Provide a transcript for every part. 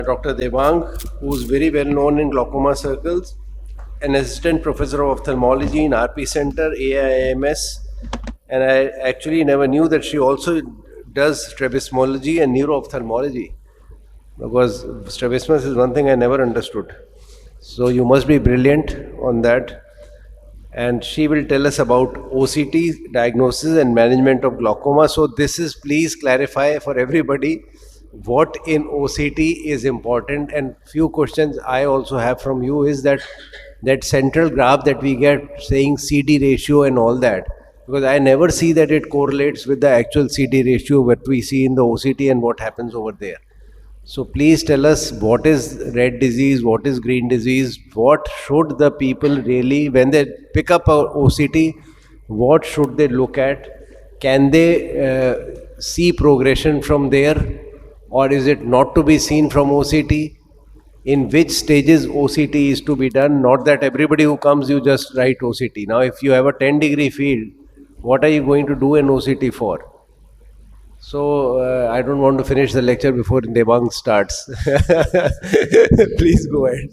Dr. Dewang, who's very well known in glaucoma circles, an assistant professor of ophthalmology in RP Center, AIMS, and I actually never knew that she also does strabismology and neuro-ophthalmology, because strabismus is one thing I never understood. So you must be brilliant on that. And she will tell us about OCT diagnosis and management of glaucoma. So this is, please clarify for everybody what in OCT is important. And few questions I also have from you is that central graph that we get saying CD ratio and all that, because I never see that it correlates with the actual CD ratio what we see in the OCT and what happens over there. So please tell us what is red disease, what is green disease, what should the people really, when they pick up a OCT, what should they look at? Can they see progression from there, or is it not to be seen from OCT? In which stages OCT is to be done? Not that everybody who comes you just write OCT. Now if you have a 10-degree field, what are you going to do an OCT for? So I don't want to finish the lecture before Dewang starts. Please go ahead.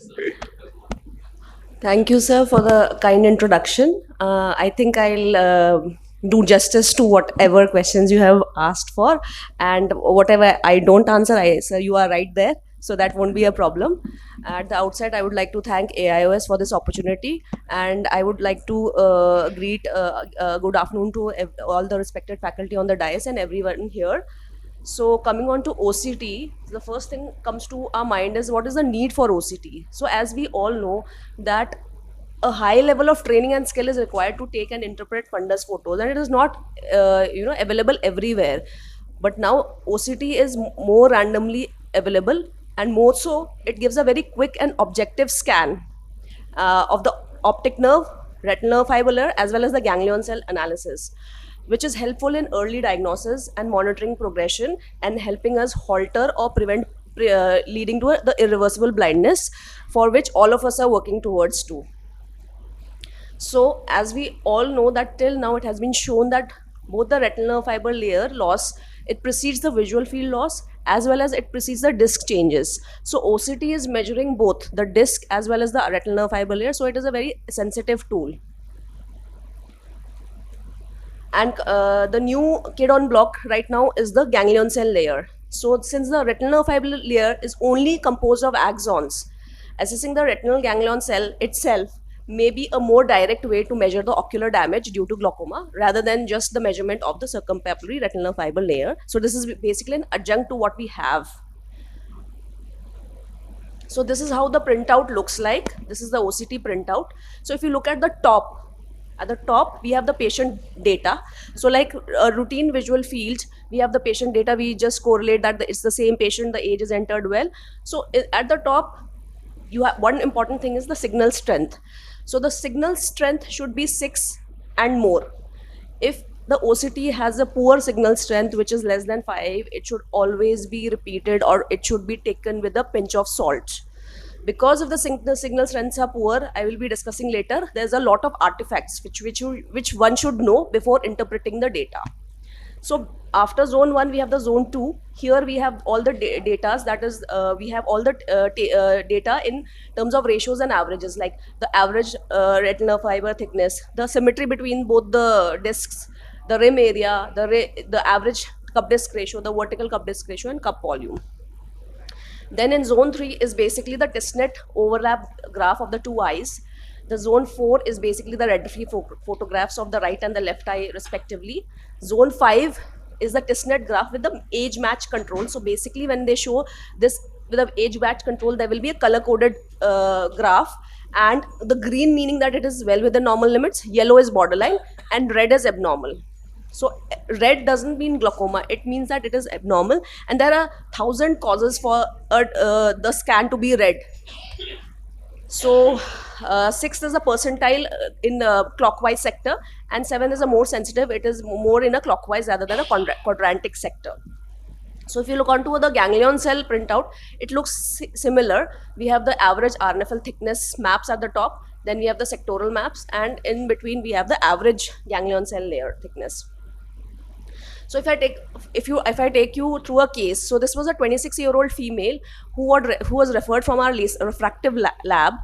Thank you, sir, for the kind introduction. I think I'll do justice to whatever questions you have asked for, and whatever I don't answer, sir, you are right there, so that won't be a problem. At the outset, I would like to thank AIOS for this opportunity, and I would like to greet good afternoon to all the respected faculty on the dais and everyone here. So coming on to OCT, the first thing comes to our mind is what is the need for OCT. So as we all know that a high level of training and skill is required to take and interpret fundus photos, and it is not available everywhere. But now OCT is more randomly available, and more so it gives a very quick and objective scan of the optic nerve, retinal fiber layer, as well as the ganglion cell analysis, which is helpful in early diagnosis and monitoring progression and helping us halter or prevent leading to the irreversible blindness, for which all of us are working towards too. So as we all know that till now it has been shown that both the retinal fiber layer loss, it precedes the visual field loss as well as it precedes the disc changes. So OCT is measuring both the disc as well as the retinal fiber layer, so it is a very sensitive tool. And the new kid on block right now is the ganglion cell layer. So since the retinal fiber layer is only composed of axons, assessing the retinal ganglion cell itself may be a more direct way to measure the ocular damage due to glaucoma rather than just the measurement of the circumpapillary retinal fiber layer. So this is basically an adjunct to what we have. So this is how the printout looks like. This is the OCT printout. So if you look at the top, at the top, we have the patient data. So like a routine visual field, we have the patient data. We just correlate that it's the same patient, the age is entered well. So at the top, you have one important thing is the signal strength. So the signal strength should be 6 and more. If the OCT has a poor signal strength, which is less than 5, it should always be repeated or it should be taken with a pinch of salt. Because if the signal strengths are poor, I will be discussing later, there's a lot of artifacts which one should know before interpreting the data. So after zone 1, we have the zone 2. Here we have all the data, that is, we have all the data in terms of ratios and averages, like the average retinal fiber thickness, the symmetry between both the discs, the rim area, the average cup disc ratio, the vertical cup disc ratio, and cup volume. Then in zone 3 is basically the testnet overlap graph of the two eyes. The zone 4 is basically the red-free photographs of the right and the left eye respectively. Zone 5 is the testnet graph with the age match control. So basically when they show this with the age match control, there will be a color-coded graph, and the green meaning that it is well within normal limits, yellow is borderline, and red is abnormal. So red doesn't mean glaucoma, it means that it is abnormal, and there are 1,000 causes for the scan to be red. So 6th is a percentile in clockwise sector, and 7 is a more sensitive, it is more in a clockwise rather than a quadrantic sector. So if you look onto the ganglion cell printout, it looks similar. We have the average RNFL thickness maps at the top, then we have the sectoral maps, and in between we have the average ganglion cell layer thickness. So if I take you through a case, so this was a 26-year-old female who was referred from our refractive lab,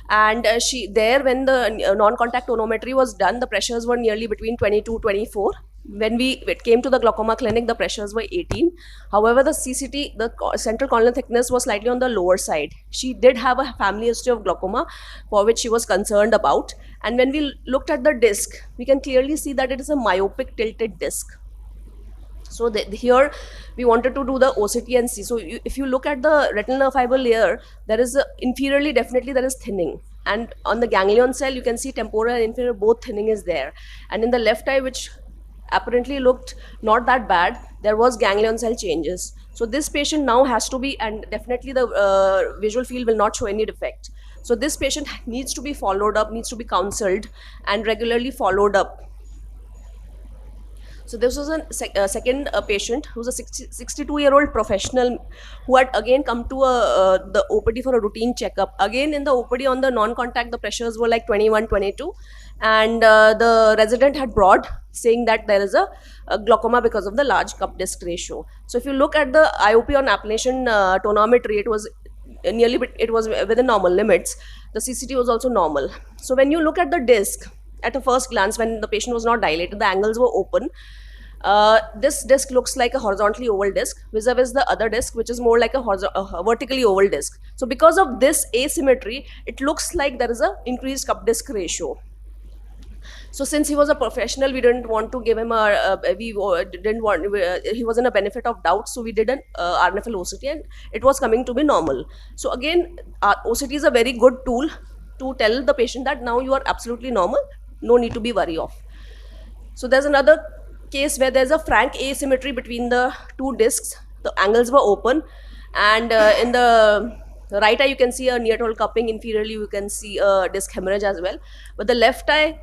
and she there when the non-contact tonometry was done, the pressures were nearly between 22 24. When it came to the glaucoma clinic, the pressures were 18. However, the CCT, the central corneal thickness, was slightly on the lower side. She did have a family history of glaucoma, for which she was concerned about. And when we looked at the disc, we can clearly see that it is a myopic tilted disc. So here we wanted to do the OCT and see. So if you look at the retinal fiber layer, there is inferiorly, definitely there is thinning. And on the ganglion cell, you can see temporal and inferior, both thinning is there. And in the left eye, which apparently looked not that bad, there was ganglion cell changes. So this patient now has to be, and definitely the visual field will not show any defect. So this patient needs to be followed up, needs to be counseled and regularly followed up. So this was a second patient who's a 62-year-old professional who had again come to the OPD for a routine checkup. Again in the OPD on the non-contact, the pressures were like 21, 22. And the resident had brought saying that there is a glaucoma because of the large cup disc ratio. So if you look at the IOP on appellation tonometry, it was within normal limits. The CCT was also normal. So when you look at the disc, at a first glance, when the patient was not dilated, the angles were open. This disc looks like a horizontally oval disc vis-a-vis the other disc, which is more like a vertically oval disc. So because of this asymmetry, it looks like there is a increased cup disc ratio. So since he was a professional, we didn't want to give him he was in a benefit of doubt. So we did an RNFL OCT and it was coming to be normal. So again, OCT is a very good tool to tell the patient that now you are absolutely normal, no need to be worried of. So there's another case where there's a frank asymmetry between the two discs. The angles were open, and in the right eye you can see a near total cupping. Inferiorly you can see a disc hemorrhage as well. But the left eye,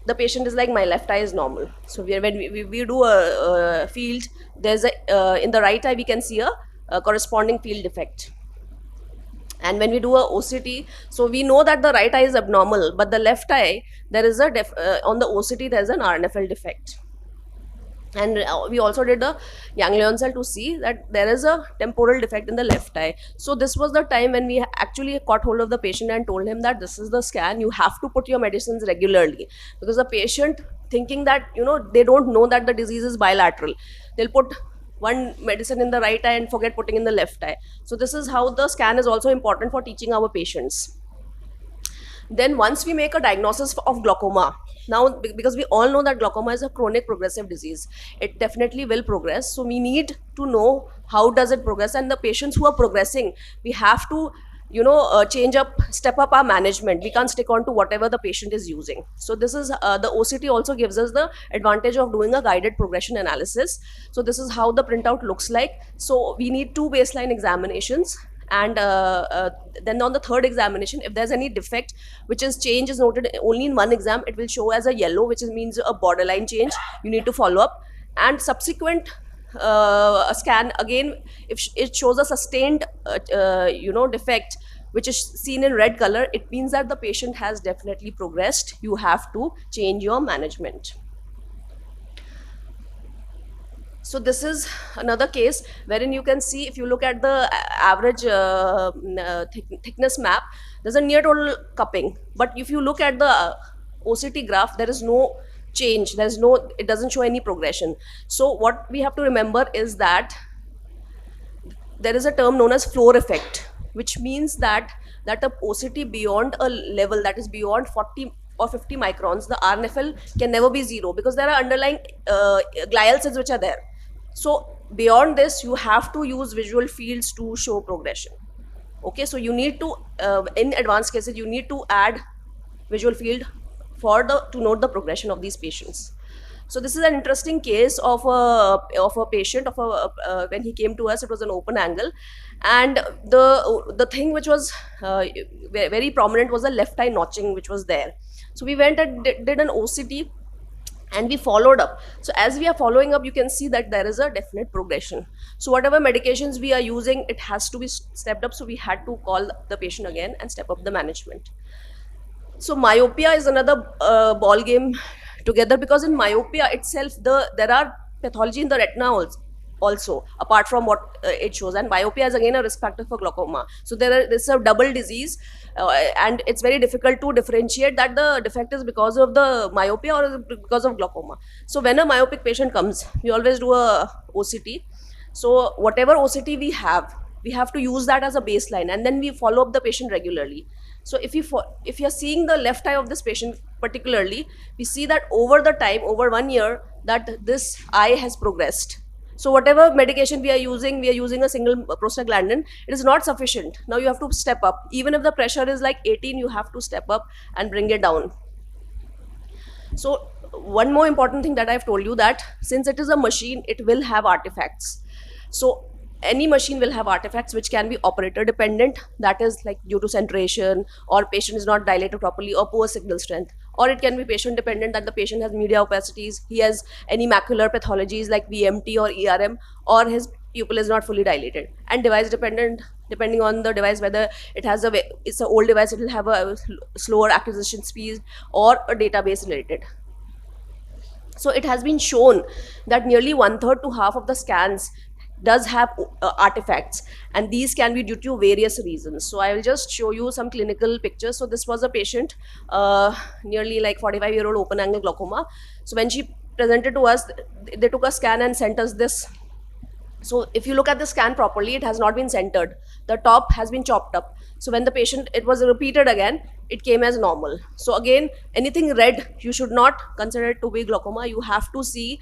the patient is like, my left eye is normal. So when we do a field, there's in the right eye we can see a corresponding field defect. And when we do a OCT, so we know that the right eye is abnormal, but the left eye, there is on the OCT, there is an RNFL defect. And we also did a ganglion cell to see that there is a temporal defect in the left eye. So this was the time when we actually caught hold of the patient and told him that this is the scan, you have to put your medicines regularly. Because the patient, thinking that, they don't know that the disease is bilateral, they'll put one medicine in the right eye and forget putting in the left eye. So this is how the scan is also important for teaching our patients. Then once we make a diagnosis of glaucoma, now because we all know that glaucoma is a chronic progressive disease, it definitely will progress. So we need to know how does it progress, and the patients who are progressing, we have to step up our management. We can't stick on to whatever the patient is using. So this is the OCT also gives us the advantage of doing a guided progression analysis. So this is how the printout looks like. So we need 2 baseline examinations, and then on the third examination, if there's any defect which is change is noted only in one exam, it will show as a yellow, which means a borderline change. You need to follow up, and subsequent a scan again, if it shows a sustained defect which is seen in red color, it means that the patient has definitely progressed. You have to change your management. So this is another case wherein you can see, if you look at the average thickness map, there's a near total cupping. But if you look at the OCT graph, there is no change. It doesn't show any progression. So what we have to remember is that there is a term known as floor effect, which means that a OCT beyond a level that is beyond 40 or 50 microns, the RNFL can never be 0, because there are underlying glial cells which are there. So beyond this, you have to use visual fields to show progression. Okay, so you need to, in advanced cases, you need to add visual field to note the progression of these patients. So this is an interesting case of a patient when he came to us. It was an open angle, and the thing which was very prominent was the left eye notching which was there. So we went and did an OCT, and we followed up. So as we are following up, you can see that there is a definite progression. So whatever medications we are using, it has to be stepped up. So we had to call the patient again and step up the management. So myopia is another ball game together, because in myopia itself, there are pathology in the retina also apart from what it shows, and myopia is again a risk factor for glaucoma. So this is a double disease, and it's very difficult to differentiate that the defect is because of the myopia or because of glaucoma. So when a myopic patient comes, we always do a OCT. So whatever OCT we have to use that as a baseline, and then we follow up the patient regularly. So if you're seeing the left eye of this patient particularly, we see that over the time, over 1 year, that this eye has progressed. So whatever medication we are using a single prostaglandin, it is not sufficient. Now you have to step up. Even if the pressure is like 18, you have to step up and bring it down. So one more important thing that I've told you, that since it is a machine, it will have artifacts. So any machine will have artifacts which can be operator dependent, that is like due to centration, or patient is not dilated properly, or poor signal strength. Or it can be patient dependent, that the patient has media opacities, he has any macular pathologies like VMT or ERM, or his pupil is not fully dilated. And device dependent, depending on the device, whether it's an old device, it will have a slower acquisition speed, or a database related. So it has been shown that nearly 1/3 to half of the scans does have artifacts, and these can be due to various reasons. So I will just show you some clinical pictures. So this was a patient, nearly like 45-year-old open angle glaucoma. So when she presented to us, they took a scan and sent us this. So if you look at the scan properly, it has not been centered. The top has been chopped up. So when the patient, it was repeated again, it came as normal. So again, anything red, you should not consider it to be glaucoma. You have to see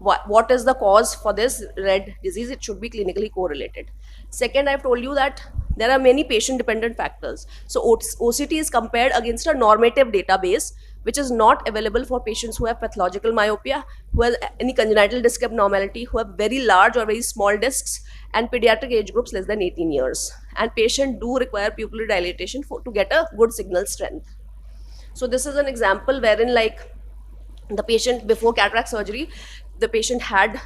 what is the cause for this red disease. It should be clinically correlated. Second, I've told you that there are many patient dependent factors. So OCT is compared against a normative database, which is not available for patients who have pathological myopia, who have any congenital disc abnormality, who have very large or very small discs, and pediatric age groups less than 18 years. And patients do require pupillary dilatation to get a good signal strength. So this is an example wherein, like, the patient before cataract surgery, the patient had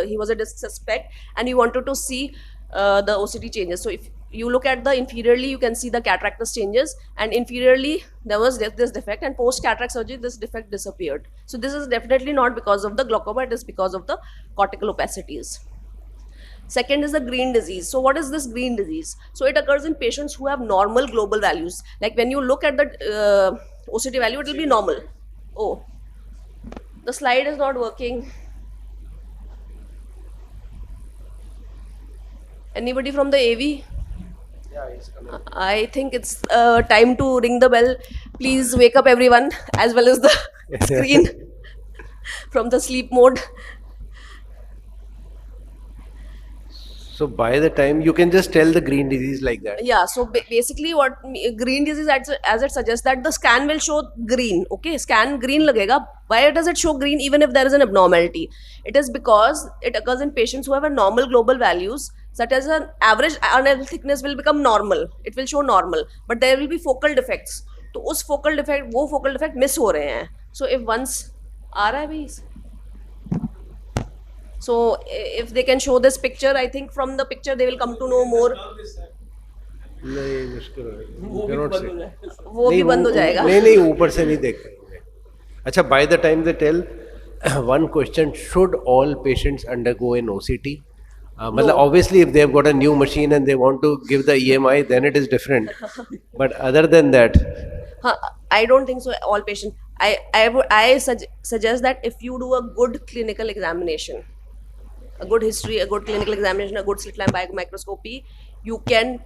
he was a disc suspect, and we wanted to see the OCT changes. So if you look at the inferiorly, you can see the cataractus changes, and inferiorly there was this defect, and post cataract surgery this defect disappeared. So this is definitely not because of the glaucoma, it is because of the cortical opacities. Second is the green disease. So what is this green disease? So it occurs in patients who have normal global values. Like when you look at the OCT value, it will be normal. Oh, the slide is not working. Anybody from the AV? Yeah, it's coming. I think it's time to ring the bell. Please wake up everyone, as well as the screen from the sleep mode. So by the time you can just tell the green disease like that. Yeah, so basically what green disease, as it suggests, that the scan will show green. Okay, scan green lagega. Why does it show green even if there is an abnormality? It is because it occurs in patients who have a normal global values, such as an average arterial thickness will become normal. It will show normal, but there will be focal defects. तो उस focal defect miss हो रहे हैं. So if once आ रहा है भाई. So if they can show this picture, I think from the picture they will come to know more. नहीं मुश्किल है. वो भी बंद हो जाएगा. नहीं ऊपर से नहीं देख पाएंगे. अच्छा, by the time they tell, one question: should all patients undergo an OCT? मतलब obviously if they have got a new machine and they want to give the EMI, then it is different. But other than that, I don't think so. All patients. I suggest that if you do a good clinical examination, a good history, a good clinical examination, a good slit lamp microscopy, you can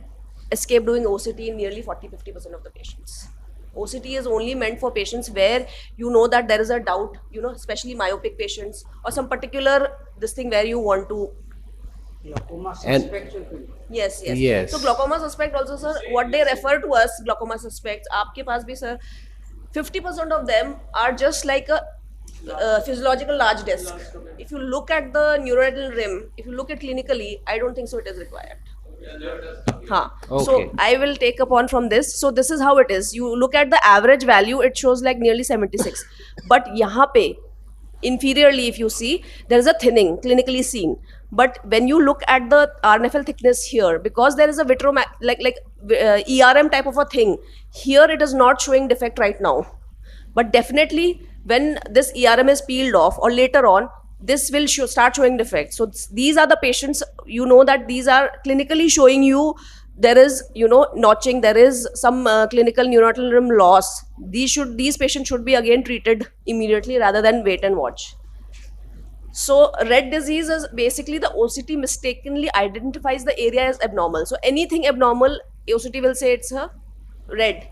escape doing OCT in nearly 40-50% of the patients. OCT is only meant for patients where you know that there is a doubt, especially myopic patients, or some particular this thing where you want to. Glaucoma suspects. Yes. So glaucoma suspect also, sir, what they refer to us glaucoma suspects, aapke paas bhi, sir, 50% of them are just like a physiological large disc. If you look at the neuroretinal rim, if you look at clinically, I don't think so it is required. Okay. So I will take upon from this. So this is how it is. You look at the average value, it shows like nearly 76. But yahan pe, inferiorly, if you see, there is a thinning clinically seen. But when you look at the RNFL thickness here, because there is a ERM type of a thing, here it is not showing defect right now. But definitely when this ERM is peeled off or later on, this will start showing defects. So these are the patients, you know, that these are clinically showing you there is, you know, notching, there is some clinical neonatal rim loss. These patients should be again treated immediately rather than wait and watch. So red disease is basically the OCT mistakenly identifies the area as abnormal. So anything abnormal, OCT will say it's a red,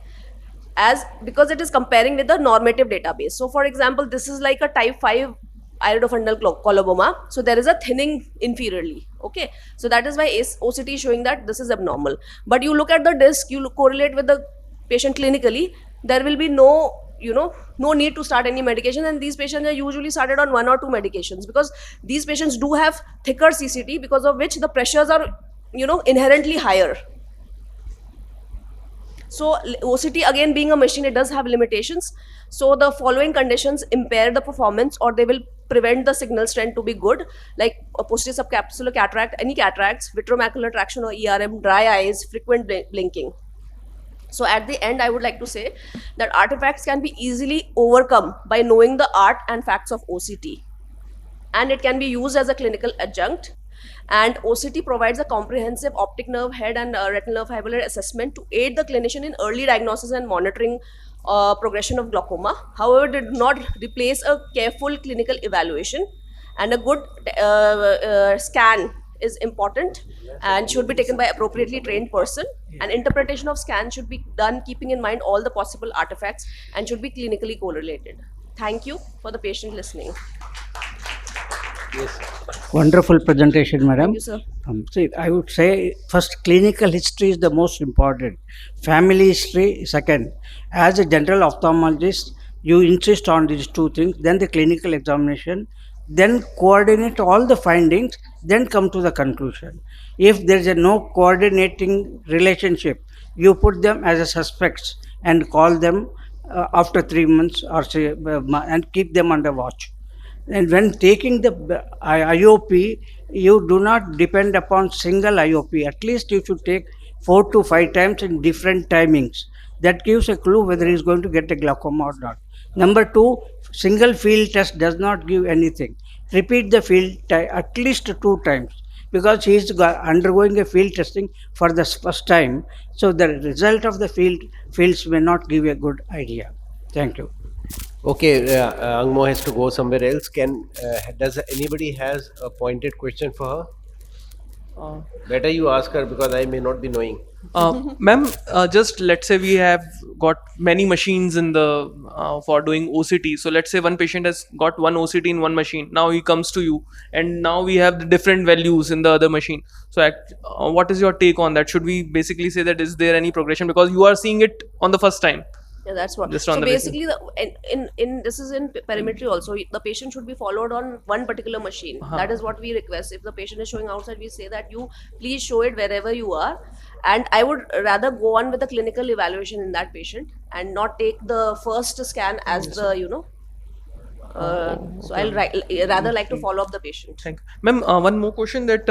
as because it is comparing with the normative database. So for example, this is like a type 5 iridofungal coloboma. So there is a thinning inferiorly. Okay, so that is why OCT is showing that this is abnormal. But you look at the disc, you correlate with the patient clinically, there will be no, you know, no need to start any medication, and these patients are usually started on 1 or 2 medications, because these patients do have thicker CCT, because of which the pressures are, you know, inherently higher. So OCT, again being a machine, it does have limitations. So the following conditions impair the performance, or they will prevent the signal strength to be good, like a posterior subcapsular cataract, any cataracts, vitreomacular traction or ERM, dry eyes, frequent blinking. So at the end, I would like to say that artifacts can be easily overcome by knowing the art and facts of OCT. And it can be used as a clinical adjunct. And OCT provides a comprehensive optic nerve, head and retinal nerve fiber assessment to aid the clinician in early diagnosis and monitoring progression of glaucoma. However, it did not replace a careful clinical evaluation, and a good scan is important and should be taken by appropriately trained person. And interpretation of scan should be done keeping in mind all the possible artifacts and should be clinically correlated. Thank you for the patient listening. Yes. Wonderful presentation, madam. Thank you, sir. See, I would say first clinical history is the most important. Family history second. As a general ophthalmologist, you insist on these two things. Then the clinical examination. Then coordinate all the findings. Then come to the conclusion. If there is a no coordinating relationship, you put them as a suspects and call them after 3 months or say, and keep them under watch. And when taking the IOP, you do not depend upon single IOP. At least you should take 4 to 5 times in different timings. That gives a clue whether he is going to get a glaucoma or not. Number 2, single field test does not give anything. Repeat the field at least 2 times, because he is undergoing a field testing for the first time. So the result of the fields may not give a good idea. Thank you. Okay, Angmo has to go somewhere else. Does anybody has a pointed question for her? Better you ask her, because I may not be knowing. Ma'am, just let's say we have got many machines in the for doing OCT. So let's say one patient has got one OCT in one machine. Now he comes to you, and now we have the different values in the other machine. So what is your take on that? Should we basically say that is there any progression, because you are seeing it on the first time? Yeah, that's what. Just on So the basically, in this is in perimetry also. The patient should be followed on one particular machine. That is what we request. If the patient is showing outside, we say that you please show it wherever you are. And I would rather go on with the clinical evaluation in that patient and not take the first scan as the, you know. So I'll rather like to follow up the patient. Thank you. Ma'am, one more question, that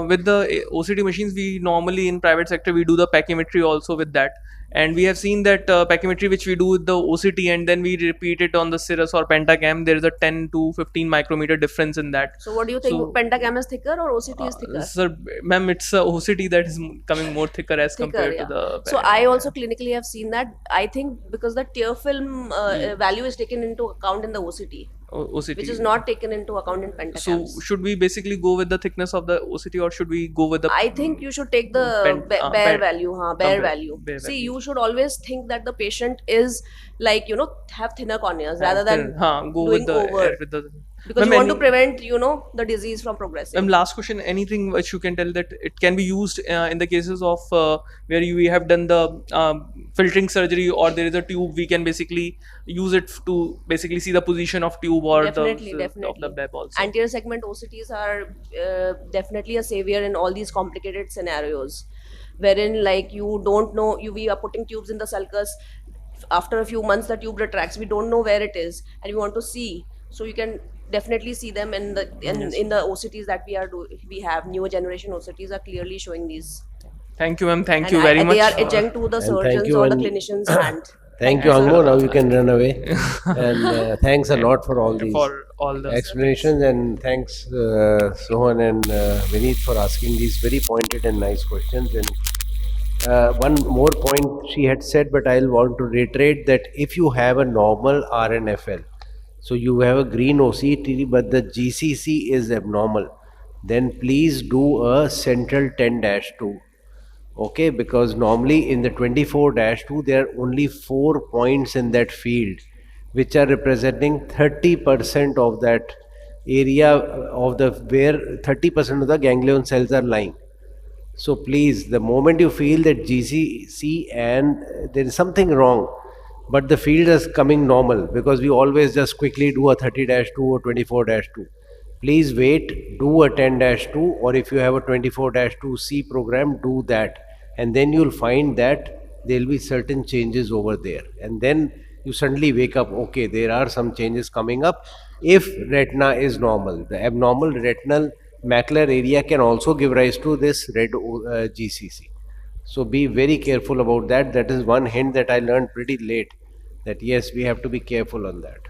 with the OCT machines, we normally in private sector, we do the pachymetry also with that. And we have seen that pachymetry which we do with the OCT, and then we repeat it on the Cirrus or Pentacam, there is a 10 to 15 micrometer difference in that. So what do you think? So, Pentacam is thicker or OCT is thicker? Sir, ma'am, it's OCT that is coming more thicker as compared to the. So I also clinically have seen that. I think because the tear film value is taken into account in the OCT. OCT, which is not taken into account in pentacams. So should we basically go with the thickness of the OCT, or should we go with the? I think you should take the bare value. Bare value. See, you should always think that the patient is like, you know, have thinner corneas rather than go doing with the, over. with the. Because you want to prevent, you know, the disease from progressing. Last question, anything which you can tell that it can be used in the cases of where we have done the filtering surgery, or there is a tube, we can basically use it to basically see the position of tube or definitely. of the BEB also. Anterior segment OCTs are definitely a savior in all these complicated scenarios, wherein like you don't know, we are putting tubes in the sulcus. After a few months, the tube retracts. We don't know where it is, and we want to see. So you can definitely see them in the in the OCTs that we have. Newer generation OCTs are clearly showing these. Thank you, ma'am. Thank you very much. They are adjunct to the surgeons or the clinicians' hand. Thank you, sir, Angmo. Now you can run away. And thanks a lot for all these for all the explanations. And thanks, Sohan and Vineet, for asking these very pointed and nice questions. And one more point she had said, but I'll want to reiterate that if you have a normal RNFL, so you have a green OCT, but the GCC is abnormal, then please do a central 10-2. Okay, because normally in the 24-2 there are only 4 points in that field which are representing 30% of that area of the where 30% of the ganglion cells are lying. So please, the moment you feel that GCC and there is something wrong, but the field is coming normal, because we always just quickly do a 30-2 or 24-2. Please wait, do a 10-2, or if you have a 24-2C program, do that. And then you'll find that there will be certain changes over there. And then you suddenly wake up, okay, there are some changes coming up. If retina is normal, the abnormal retinal macular area can also give rise to this red GCC. So be very careful about that. That is one hint that I learned pretty late, that yes, we have to be careful on that.